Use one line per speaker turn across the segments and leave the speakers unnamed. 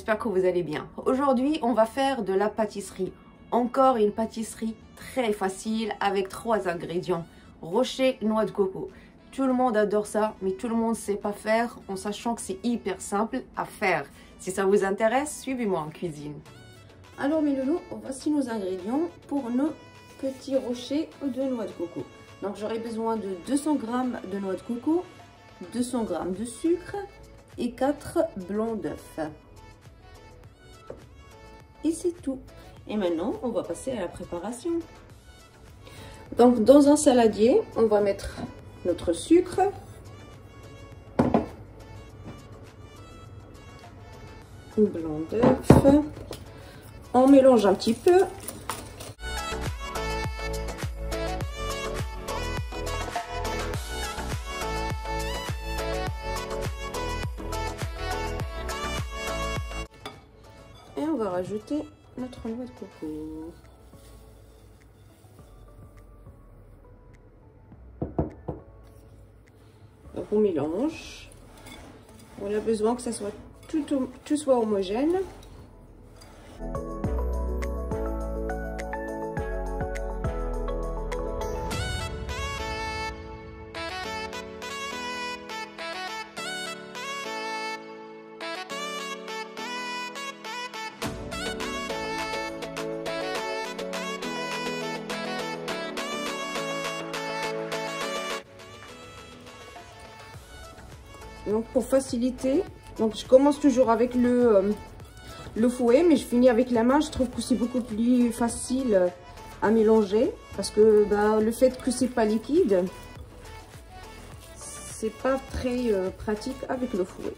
j'espère que vous allez bien. Aujourd'hui, on va faire de la pâtisserie. Encore une pâtisserie très facile avec 3 ingrédients. Rocher, noix de coco. Tout le monde adore ça, mais tout le monde ne sait pas faire en sachant que c'est hyper simple à faire. Si ça vous intéresse, suivez-moi en cuisine. Alors mes loulous, voici nos ingrédients pour nos petits rochers de noix de coco. Donc j'aurai besoin de 200 g de noix de coco, 200 g de sucre et 4 blancs d'œufs. Et c'est tout. Et maintenant, on va passer à la préparation. Donc dans un saladier, on va mettre notre sucre, blanc d'œuf, on mélange un petit peu. Et on va rajouter notre noix de coco. Donc on mélange. On a besoin que ça soit tout soit homogène. Donc pour faciliter, donc je commence toujours avec le fouet, mais je finis avec la main. Je trouve que c'est beaucoup plus facile à mélanger parce que le fait que c'est pas liquide, c'est pas très pratique avec le fouet.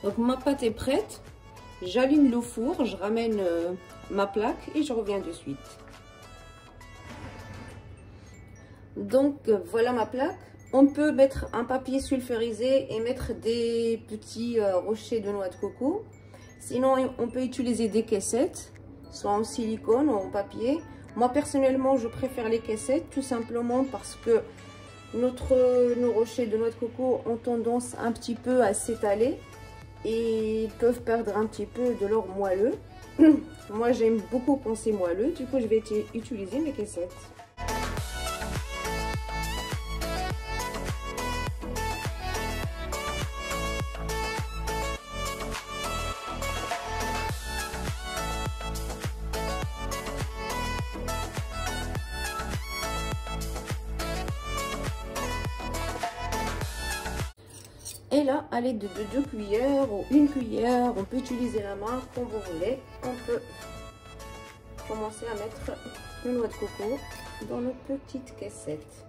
Donc ma pâte est prête. J'allume le four, je ramène ma plaque et je reviens de suite. Donc voilà ma plaque. On peut mettre un papier sulfurisé et mettre des petits rochers de noix de coco. Sinon on peut utiliser des caissettes, soit en silicone ou en papier. Moi personnellement je préfère les caissettes tout simplement parce que nos rochers de noix de coco ont tendance un petit peu à s'étaler et peuvent perdre un petit peu de leur moelleux. Moi j'aime beaucoup quand c'est moelleux, du coup je vais utiliser mes caissettes. Et là, à l'aide de 2 cuillères ou 1 cuillère, on peut utiliser la main comme vous voulez. On peut commencer à mettre une noix de coco dans nos petites caissettes.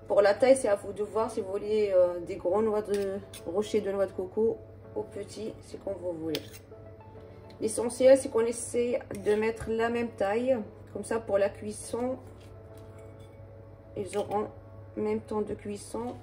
Pour la taille, c'est à vous de voir si vous voulez des gros rochers de noix de coco ou petits, c'est comme vous voulez. L'essentiel, c'est qu'on essaie de mettre la même taille. Comme ça, pour la cuisson, ils auront le même temps de cuisson.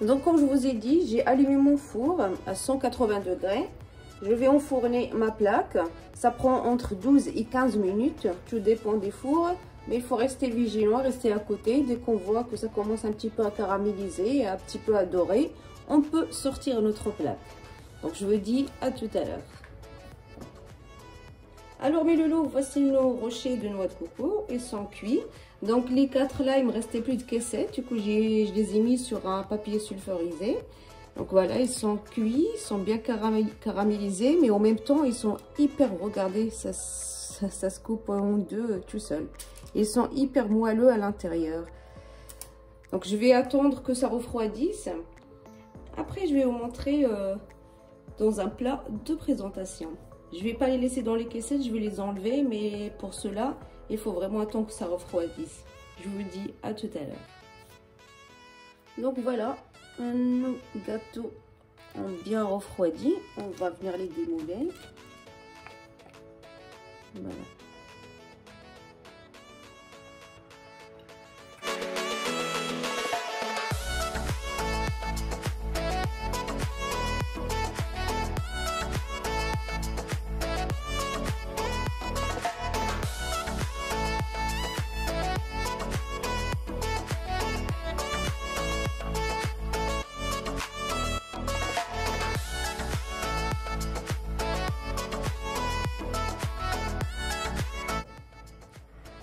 Donc comme je vous ai dit, j'ai allumé mon four à 180 degrés. Je vais enfourner ma plaque. Ça prend entre 12 et 15 minutes. Tout dépend des fours. Mais il faut rester vigilant, rester à côté. Dès qu'on voit que ça commence un petit peu à caraméliser, un petit peu à dorer, on peut sortir notre plaque. Donc je vous dis à tout à l'heure. Alors mes loulous, voici nos rochers de noix de coco. Ils sont cuits. Donc les 4 là, il me restait plus de caissettes. Du coup, je les ai mis sur un papier sulfurisé. Donc voilà, ils sont cuits, ils sont bien caramélisés, mais en même temps, ils sont hyper, regardez, ça se coupe en deux tout seul. Ils sont hyper moelleux à l'intérieur. Donc je vais attendre que ça refroidisse. Après, je vais vous montrer dans un plat de présentation. Je vais pas les laisser dans les caissettes, je vais les enlever, mais pour cela, il faut vraiment attendre que ça refroidisse. Je vous dis à tout à l'heure. Donc voilà, nos gâteaux ont bien refroidi. On va venir les démouler. Voilà.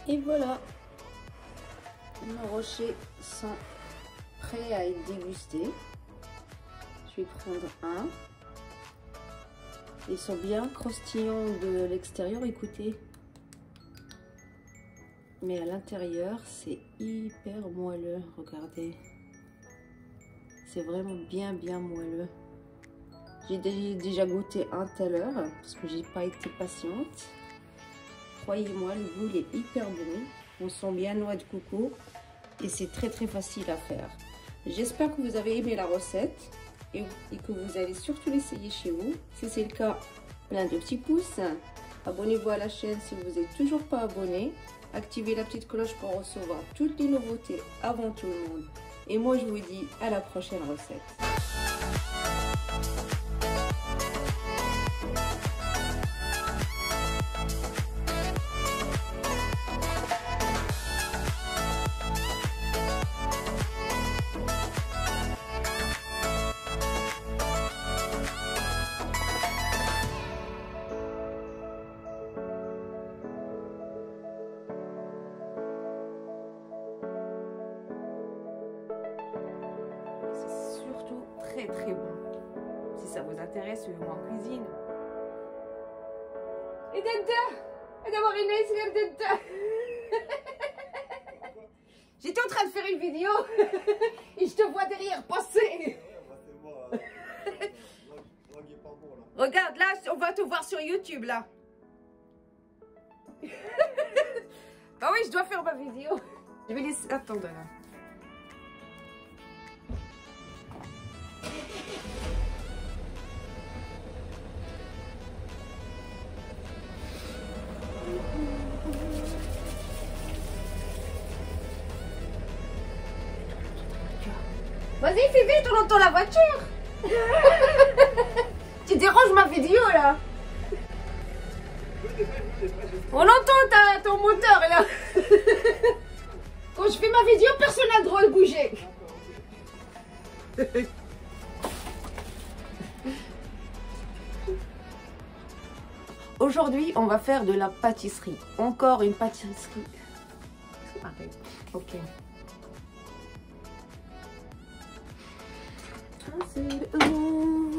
Et voilà, nos rochers sont prêts à être dégustés. Je vais prendre un. Ils sont bien croustillants de l'extérieur, écoutez. Mais à l'intérieur, c'est hyper moelleux, regardez. C'est vraiment bien moelleux. J'ai déjà goûté un tout à l'heure parce que j'ai pas été patiente. Croyez-moi, le goût il est hyper bon. On sent bien noix de coco et c'est très facile à faire. J'espère que vous avez aimé la recette et que vous allez surtout l'essayer chez vous. Si c'est le cas, plein de petits pouces. Abonnez-vous à la chaîne si vous n'êtes toujours pas abonné. Activez la petite cloche pour recevoir toutes les nouveautés avant tout le monde. Et moi, je vous dis à la prochaine recette. Très bon. Si ça vous intéresse, suivez-moi en cuisine. Et d'avoir une j'étais en train de faire une vidéo et je te vois derrière passer. Regarde là, on va te voir sur YouTube là. Ah oui, je dois faire ma vidéo. Je vais laisser attendre là. Vas-y, fais vite, on entend la voiture. Tu déranges ma vidéo là. On entend ton moteur là. Quand je fais ma vidéo, personne n'a le droit de bouger. Aujourd'hui, on va faire de la pâtisserie. Encore une pâtisserie. Ok. Ah, c'est bon.